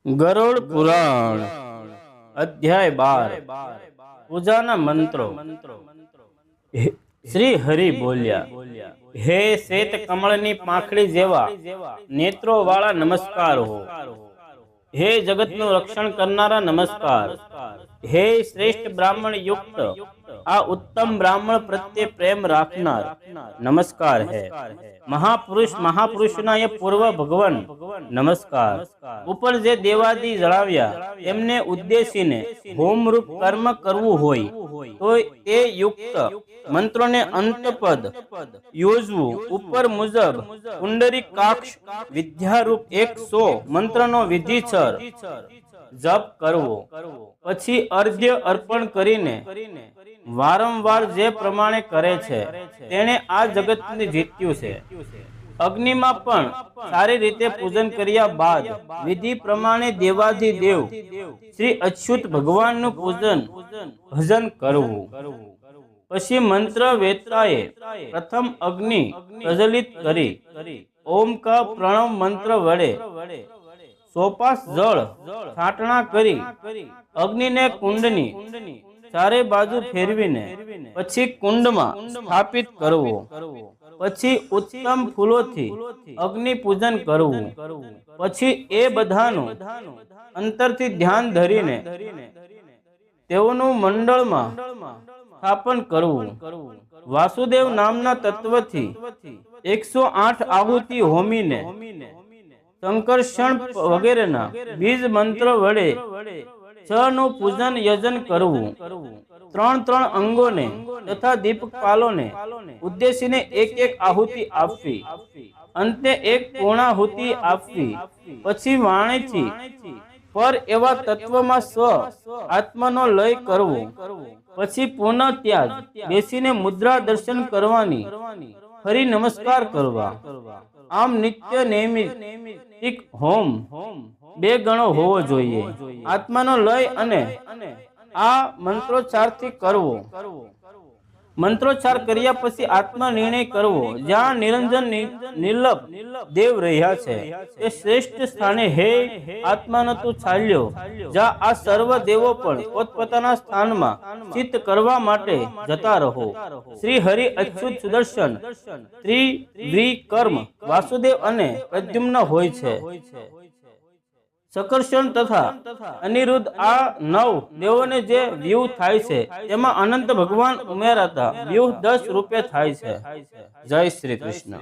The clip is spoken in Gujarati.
ગરુડ પુરાણ અધ્યાય 12 પૂજાના મંત્રો। શ્રી હરિ બોલ્યા, હે શ્વેત કમળની પાંખડી જેવા નેત્રો વાળા નમસ્કાર હો। હે જગતનું રક્ષણ કરનારા નમસ્કાર। હે શ્રેષ્ઠ બ્રાહ્મણ યુક્ત આ ઉત્તમ બ્રાહ્મણ પ્રત્યે પ્રેમ રાખનાર નમસ્કાર હે। મહાપુરુષના એ પૂર્વ ભગવાન નમસ્કાર। ઉપર જે દેવાદી જણાવ્યા એમને ઉદ્દેશીને હોમરૂપ કર્મ કરવું હોય તો એ યુક્ત મંત્રોને અંતપદ યોજવું। ઉપર મુજબ પુંડરીકાક્ષ વિદ્યારૂપ 100 મંત્રનો વિધિસર જપ કરવો। પછી અર્ધ્ય અર્પણ કરીને વારંવાર જે પ્રમાણે કરે છે તેણે આ જગતને જીત્યું છે। અગ્નિમાં પણ સારી રીતે પૂજન કર્યા બાદ વિધિ પ્રમાણે દેવાધિદેવ શ્રી અચ્યુત ભગવાનનું ભજન કરવું। પછી મંત્ર વેતાએ પ્રથમ અગ્નિ પ્રજ્વલિત કરી ઓમકાર પ્રણવ મંત્ર વડે સોપાસ જળ છાંટણા કરી અગ્નિને કુંડની ચારે બાજુ ફેરવીને પછી કુંડમાં સ્થાપિત કરવો। પછી ઉત્તમ ફૂલોથી અગ્નિ પૂજન કરવું। પછી એ બધાનું અંતરથી ધ્યાન ધરીને તેઓનું મંડળમાં સ્થાપન કરવું। વાસુદેવ નામના તત્વથી 108 આહુતિ હોમીને સંકર્ષણ વગેરેના બીજ મંત્ર વડે 6 નું પૂજન યજન કરવું। 3 અંગોને તથા દીપપાલોને ઉદ્દેશીને 1 આહુતિ આપવી। અંતે 1 પૂર્ણાહુતિ આપવી। પછી વાણીથી પર એવા તત્વમાં સ્વ આત્માનો લય કરવો। પછી પુનઃ ત્યાજ બેસીને મુદ્રા દર્શન કરવાની, ફરી નમસ્કાર કરવા। આમ નિત્ય નૈમિતિક હોમ 2 ગણો હોવો જોઈએ। આત્માનો લય અને આ મંત્રોચ્ચારથી કરવો। મંત્રોચ્ચાર કર્યા પછી આત્મા નિર્ણય કરવો। જ્યાં નિરંજન નિર્લભ દેવ રહ્યા છે તે શ્રેષ્ઠ સ્થાને હે આત્માનો તું ચાલ્યો જા। આ સર્વ દેવો પણ પોતપોતાના સ્થાનમાં ચિત્ત કરવા માટે જતા રહો। શ્રી હરિ અચ્યુત સુદર્શન ત્રિવિક્રમ વાસુદેવ અને પ્રદ્યુમ્ન હોય છે। સંકર્ષણ તથા અનિરુદ્ધ આ 9 દેવોને જે વ્યૂહ થાય છે તેમાં અનંત ભગવાન ઉમેરાતા વ્યૂહ 10 રૂપે થાય છે। જય શ્રી કૃષ્ણ।